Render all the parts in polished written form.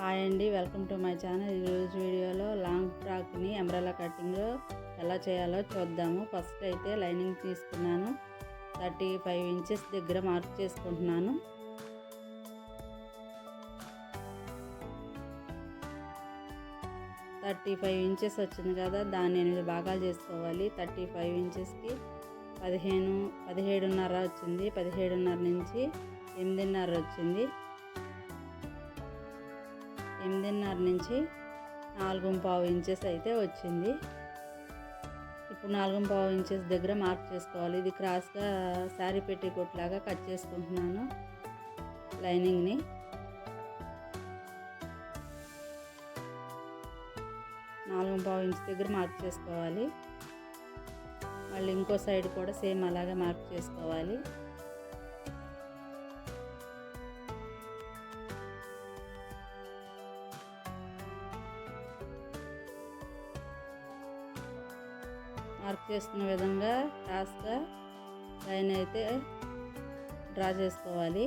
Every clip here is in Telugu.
హాయ్ అండి, వెల్కమ్ టు మై ఛానల్. ఈరోజు వీడియోలో లాంగ్ ఫ్రాక్ని అంబ్రెల్లా కటింగ్లో ఎలా చేయాలో చూద్దాము. ఫస్ట్ అయితే లైనింగ్ తీసుకున్నాను. 35 ఇంచెస్ దగ్గర మార్క్ చేసుకుంటున్నాను. థర్టీ 35 ఇంచెస్ వచ్చింది కదా, దాన్ని 8 భాగాలు చేసుకోవాలి. 35 ఇంచెస్కి 17.5 వచ్చింది. 17.5 నుంచి 8.5 వచ్చింది. 8.5 నుంచి 4.5 ఇంచెస్ అయితే వచ్చింది. ఇప్పుడు 4.5 ఇంచెస్ దగ్గర మార్క్ చేసుకోవాలి. ఇది క్రాస్గా శారీ పెట్టికోట్ లాగా కట్ చేసుకుంటున్నాను లైనింగ్ని. ఇంచ్ దగ్గర మార్క్ చేసుకోవాలి. మళ్ళీ ఇంకో సైడ్ కూడా సేమ్ అలాగే మార్క్ చేసుకోవాలి. మార్క్ చేసుకున్న విధంగా క్రాస్గా లైన్ అయితే డ్రా చేసుకోవాలి.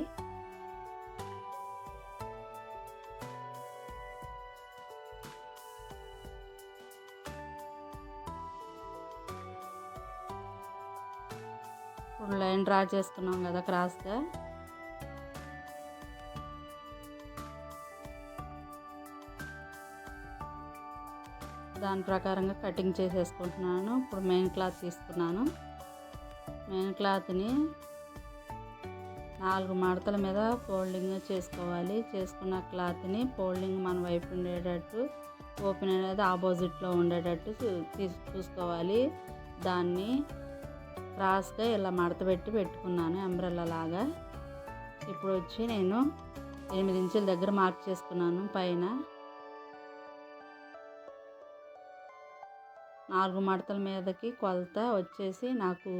ఇప్పుడు లైన్ డ్రా చేసుకున్నాం కదా క్రాస్గా, దాని ప్రకారంగా కటింగ్ చేసేసుకుంటున్నాను. ఇప్పుడు మెయిన్ క్లాత్ తీసుకున్నాను. మెయిన్ క్లాత్ని 4 మడతల మీద ఫోల్డింగ్ చేసుకోవాలి. చేసుకున్న క్లాత్ని ఫోల్డింగ్ మన వైపు ఉండేటట్టు, ఓపెన్ అనేది ఆపోజిట్లో ఉండేటట్టు చూసుకోవాలి. దాన్ని క్రాస్గా ఇలా మడత పెట్టుకున్నాను అంబ్రెల్లా లాగా. ఇప్పుడు వచ్చి నేను 8 ఇంచుల దగ్గర మార్క్ చేసుకున్నాను. పైన 4 మడతల మీదకి కొలత వచ్చేసి నాకు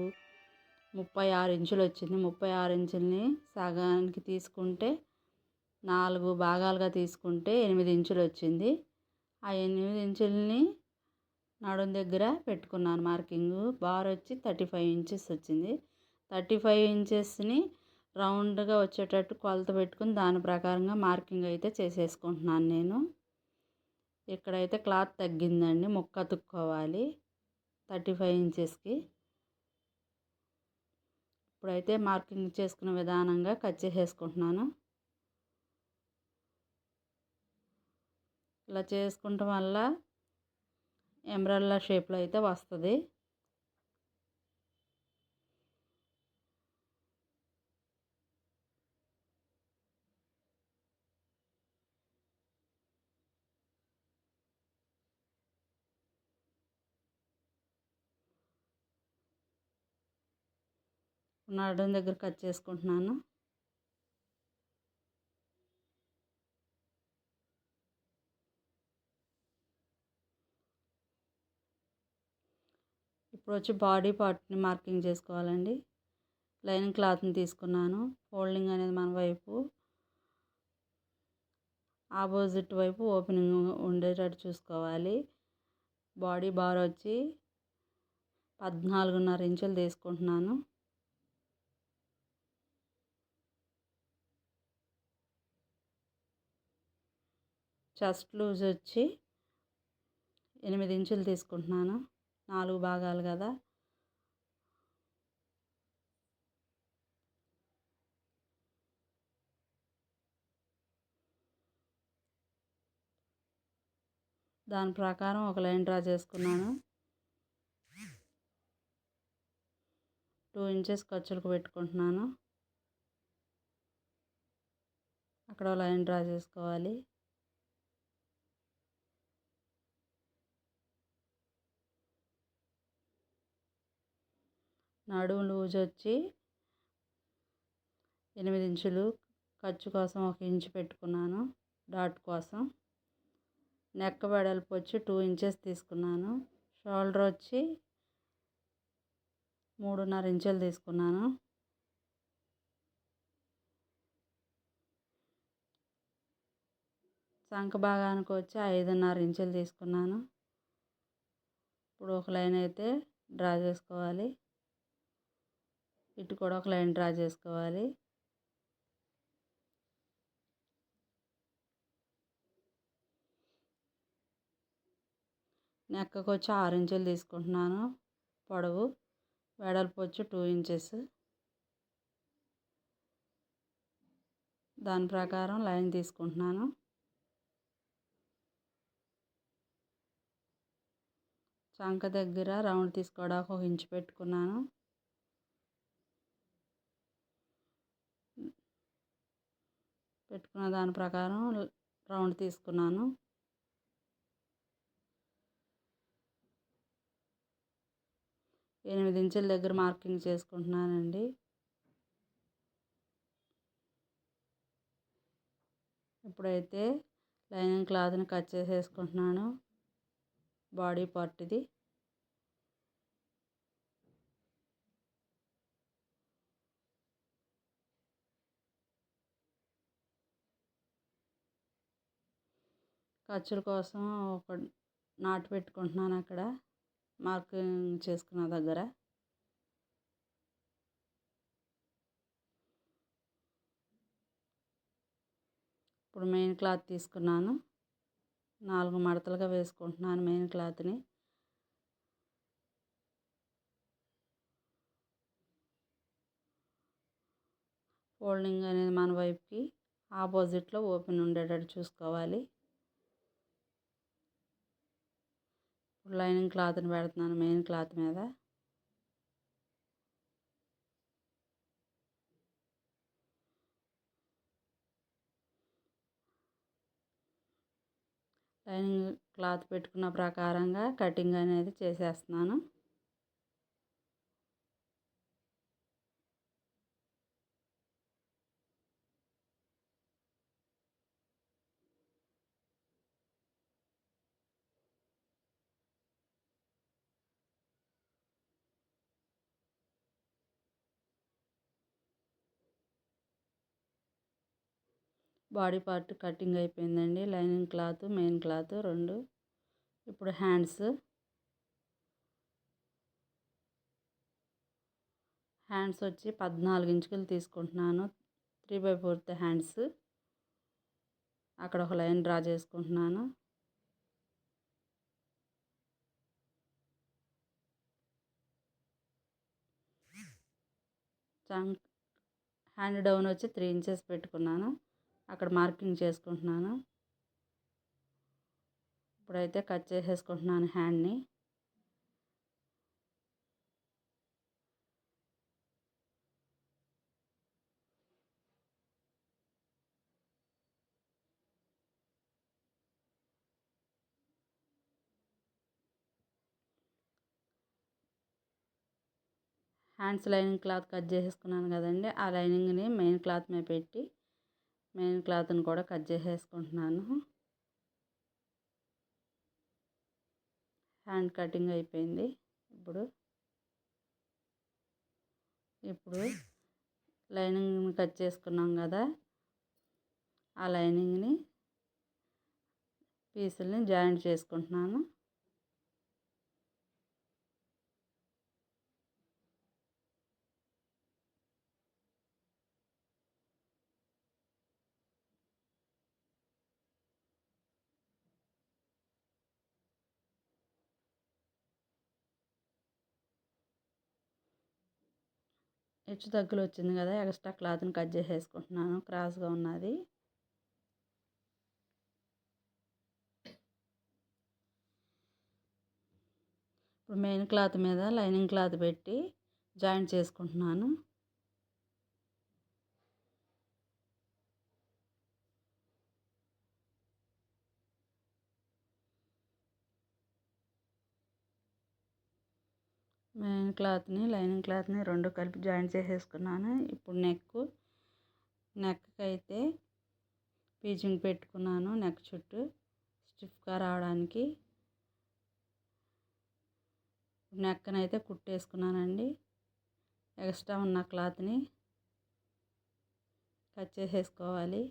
36 ఇంచులు వచ్చింది. 36 ఇంచుల్ని సగానికి తీసుకుంటే 4 భాగాలుగా తీసుకుంటే 8 ఇంచులు వచ్చింది. ఆ 8 ఇంచుల్ని నడుం దగ్గర పెట్టుకున్నాను మార్కింగ్. బార్ వచ్చి 35 ఇంచెస్ వచ్చింది. 35 ఇంచెస్ని రౌండ్గా వచ్చేటట్టు కొలత పెట్టుకుని దాని ప్రకారంగా మార్కింగ్ అయితే చేసేసుకుంటున్నాను నేను. ఇక్కడైతే క్లాత్ తగ్గిందండి, ముక్క అతుక్కోవాలి 35 ఇంచెస్కి. ఇప్పుడైతే మార్కింగ్ చేసుకున్న విధానంగా కట్ చేసేసుకుంటున్నాను. ఇలా చేసుకుంటాం వల్ల అంబ్రెల్లా షేప్లో అయితే వస్తుంది. నడుం దగ్గర కట్ చేసుకుంటున్నాను. ఇప్పుడు వచ్చి బాడీ పార్ట్ని మార్కింగ్ చేసుకోవాలండి. లైనింగ్ క్లాత్ని తీసుకున్నాను. ఫోల్డింగ్ అనేది మన వైపు, ఆపోజిట్ వైపు ఓపెనింగ్ ఉండేటట్టు చూసుకోవాలి. బాడీ బార్ వచ్చి 14.5 ఇంచులు తీసుకుంటున్నాను. చెస్ట్ లూజ్ వచ్చి 8 ఇంచులు తీసుకుంటున్నాను. 4 భాగాలు కదా. దాని ప్రకారం ఒక లైన్ డ్రా చేసుకున్నాను. 2 ఇంచెస్ ఖర్చులకు పెట్టుకుంటున్నాను. అక్కడ లైన్ డ్రా చేసుకోవాలి. నడుము లూజ్ వచ్చి 8 ఇంచులు, ఖర్చు కోసం 1 ఇంచు పెట్టుకున్నాను డాట్ కోసం. నెక్ వెడల్పు వచ్చి 2 ఇంచెస్ తీసుకున్నాను. షోల్డర్ వచ్చి 3.5 ఇంచులు తీసుకున్నాను. చంక భాగానికి వచ్చి 5.5 ఇంచులు తీసుకున్నాను. ఇప్పుడు ఒక లైన్ అయితే డ్రా చేసుకోవాలి. ఇటు కూడా ఒక లైన్ డ్రా చేసుకోవాలి. నెక్కకు వచ్చి 6 ఇంచులు తీసుకుంటున్నాను పొడవు, వెడల్పు వచ్చి 2 ఇంచెస్. దాని ప్రకారం లైన్ తీసుకుంటున్నాను. చంక దగ్గర రౌండ్ తీసుకోవడానికి 1 ఇంచు పెట్టుకున్నాను. పెట్టుకున్న దాని ప్రకారం రౌండ్ తీసుకున్నాను. ఎనిమిది ఇంచుల దగ్గర మార్కింగ్ చేసుకుంటున్నానండి. ఇప్పుడైతే లైనింగ్ క్లాత్ని కట్ చేసేసుకుంటున్నాను. బాడీ పార్ట్ ఇది. ఖర్చుల కోసం ఒక నాటు పెట్టుకుంటున్నాను అక్కడ మార్కింగ్ చేసుకున్న దగ్గర. ఇప్పుడు మెయిన్ క్లాత్ తీసుకున్నాను. 4 మడతలుగా వేసుకుంటున్నాను మెయిన్ క్లాత్ని. ఫోల్డింగ్ అనేది మన వైపుకి ఆపోజిట్లో ఓపెన్ ఉండేటట్టు చూసుకోవాలి. ఇప్పుడు లైనింగ్ క్లాత్ని పెడుతున్నాను మెయిన్ క్లాత్ మీద. లైనింగ్ క్లాత్ పెట్టుకున్న ప్రకారంగా కటింగ్ అనేది చేసేస్తున్నాను. బాడీ పార్ట్ కటింగ్ అయిపోయిందండి. Lining cloth, main cloth 2. ఇప్పుడు హ్యాండ్స్ వచ్చి 14 ఇంచులు తీసుకుంటున్నాను. 3/4 హ్యాండ్స్. అక్కడ ఒక లైన్ డ్రా చేసుకుంటున్నాను. హ్యాండ్ డౌన్ వచ్చి 3 ఇంచెస్ పెట్టుకున్నాను. అక్కడ మార్కింగ్ చేసుకుంటున్నాను. ఇప్పుడైతే కట్ చేసేసుకుంటున్నాను హ్యాండ్ని. హ్యాండ్స్ లైనింగ్ క్లాత్ కట్ చేసేసుకున్నాను కదండి. ఆ లైనింగ్ని మెయిన్ క్లాత్ మీద పెట్టి మెయిన్ క్లాత్ని కూడా కట్ చేసేసుకుంటున్నాను. హ్యాండ్ కటింగ్ అయిపోయింది. ఇప్పుడు లైనింగ్ని కట్ చేసుకున్నాం కదా, ఆ లైనింగ్ని పీసుల్ని జాయింట్ చేసుకుంటున్నాను. హెచ్చు తగ్గులు వచ్చింది కదా, ఎక్స్ట్రా క్లాత్ని కట్ చేసేసుకుంటున్నాను. క్రాస్గా ఉన్నది. ఇప్పుడు మెయిన్ క్లాత్ మీద లైనింగ్ క్లాత్ పెట్టి జాయింట్ చేసుకుంటున్నాను. మెయిన్ క్లాత్ని లైనింగ్ క్లాత్ని 2 కలిపి జాయింట్ చేసేసుకున్నాను. ఇప్పుడు నెక్కి అయితే పీచింగ్ పెట్టుకున్నాను. నెక్ చుట్టూ స్టిఫ్గా రావడానికి నెక్కని అయితే కుట్టేసుకున్నానండి. ఎక్స్ట్రా ఉన్న క్లాత్ని కట్ చేసేసుకోవాలి.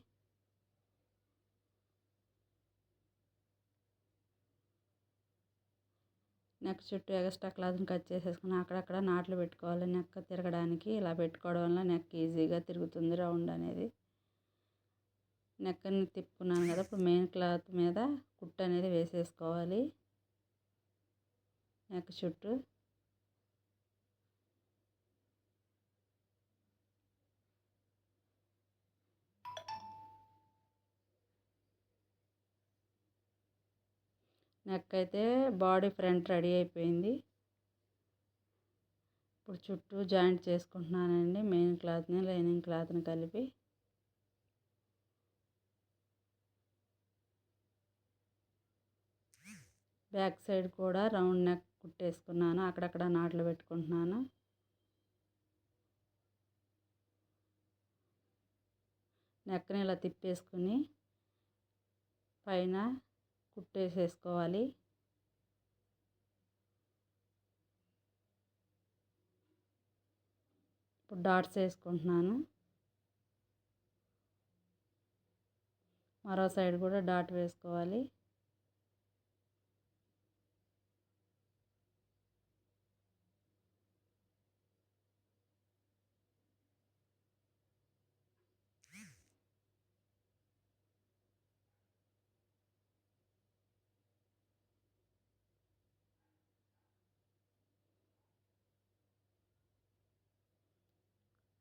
నెక్ చుట్టూ ఎక్స్ట్రా క్లాత్ని కట్ చేసేసుకుని అక్కడక్కడ నాట్లు పెట్టుకోవాలి. నెక్ తిరగడానికి ఇలా పెట్టుకోవడం వల్ల నెక్ ఈజీగా తిరుగుతుంది రౌండ్ అనేది. నెక్కని తిప్పుకున్నాను కదా, ఇప్పుడు మెయిన్ క్లాత్ మీద కుట్టు అనేది వేసేసుకోవాలి. నెక్ చుట్టూ. నెక్ అయితే బాడీ ఫ్రంట్ రెడీ అయిపోయింది. ఇప్పుడు చుట్టూ జాయింట్ చేసుకుంటున్నానండి, మెయిన్ క్లాత్ని లైనింగ్ క్లాత్ని కలిపి. బ్యాక్ సైడ్ కూడా రౌండ్ నెక్ కుట్టేసుకున్నాను, అక్కడక్కడ నాట్లు పెట్టుకుంటున్నాను. నెక్ని ఇలా తిప్పేసుకుని పైన కుట్టేసేసుకోవాలి. ఇప్పుడు డాట్స్ వేసుకుంటున్నాను. మరో సైడ్ కూడా డాట్ వేసుకోవాలి.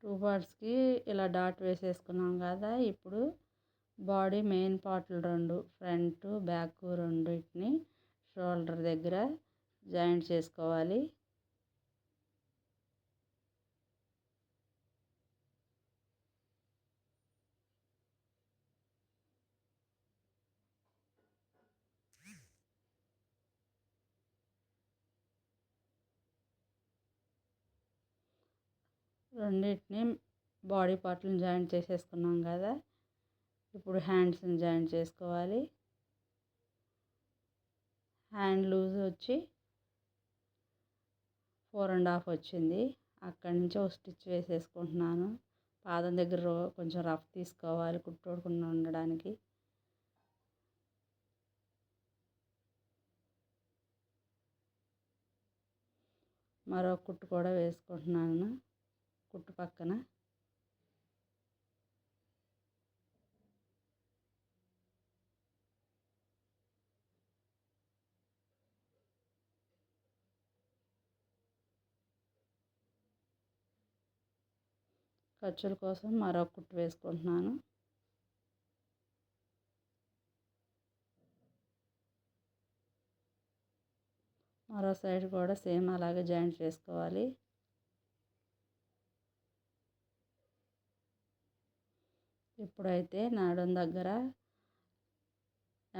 టూ పార్ట్స్కి ఇలా డాట్ వేసేసుకున్నాం కదా. ఇప్పుడు బాడీ మెయిన్ పార్ట్లు రెండు, ఫ్రంట్ బ్యాక్ రెండింటిని షోల్డర్ దగ్గర జాయింట్ చేసుకోవాలి. రెండింటిని బాడీ పార్ట్లను జాయింట్ చేసేసుకున్నాం కదా. ఇప్పుడు హ్యాండ్స్ని జాయింట్ చేసుకోవాలి. హ్యాండ్ లూజ్ వచ్చి 4.5 వచ్చింది. అక్కడి నుంచి ఒక స్టిచ్ వేసేసుకుంటున్నాను. పాదం దగ్గర కొంచెం రఫ్ తీసుకోవాలి కుట్టకుండా ఉండడానికి. మరో కుట్టు కూడా వేసుకుంటున్నాను కుట్టు పక్కన. ఖర్చుల కోసం మరో కుట్టు వేసుకుంటున్నాను. మరో సైడ్ కూడా సేమ్ అలాగే జాయింట్ చేసుకోవాలి. ఇప్పుడైతే నడుం దగ్గర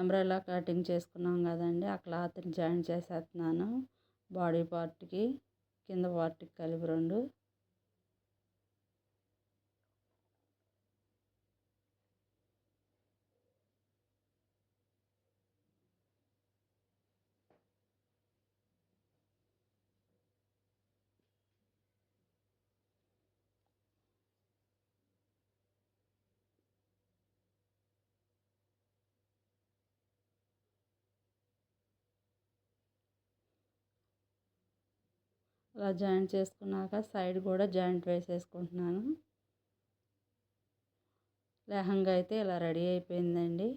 ఎంబ్రెల్లా కటింగ్ చేసుకున్నాం కదండి, ఆ క్లాత్ని జాయింట్ చేసేస్తున్నాను. బాడీ పార్ట్కి కింద పార్ట్కి కలిపి రెండు. అలా జాయింట్ చేసుకున్నాక సైడ్ కూడా జాయింట్ వేసేసుకుంటున్నాను. లెహంగా అయితే ఇలా రెడీ అయిపోయిందండి.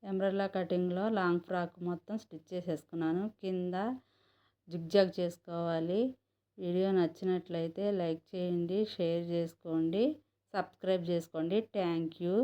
ఎంబ్రెల్లా కటింగ్లో లాంగ్ ఫ్రాక్ మొత్తం స్టిచ్ చేసేసుకున్నాను. కింద జిగ్జాగ్ చేసుకోవాలి. వీడియో నచ్చినట్లయితే లైక్ చేయండి, షేర్ చేసుకోండి, సబ్స్క్రైబ్ చేసుకోండి. Thank you.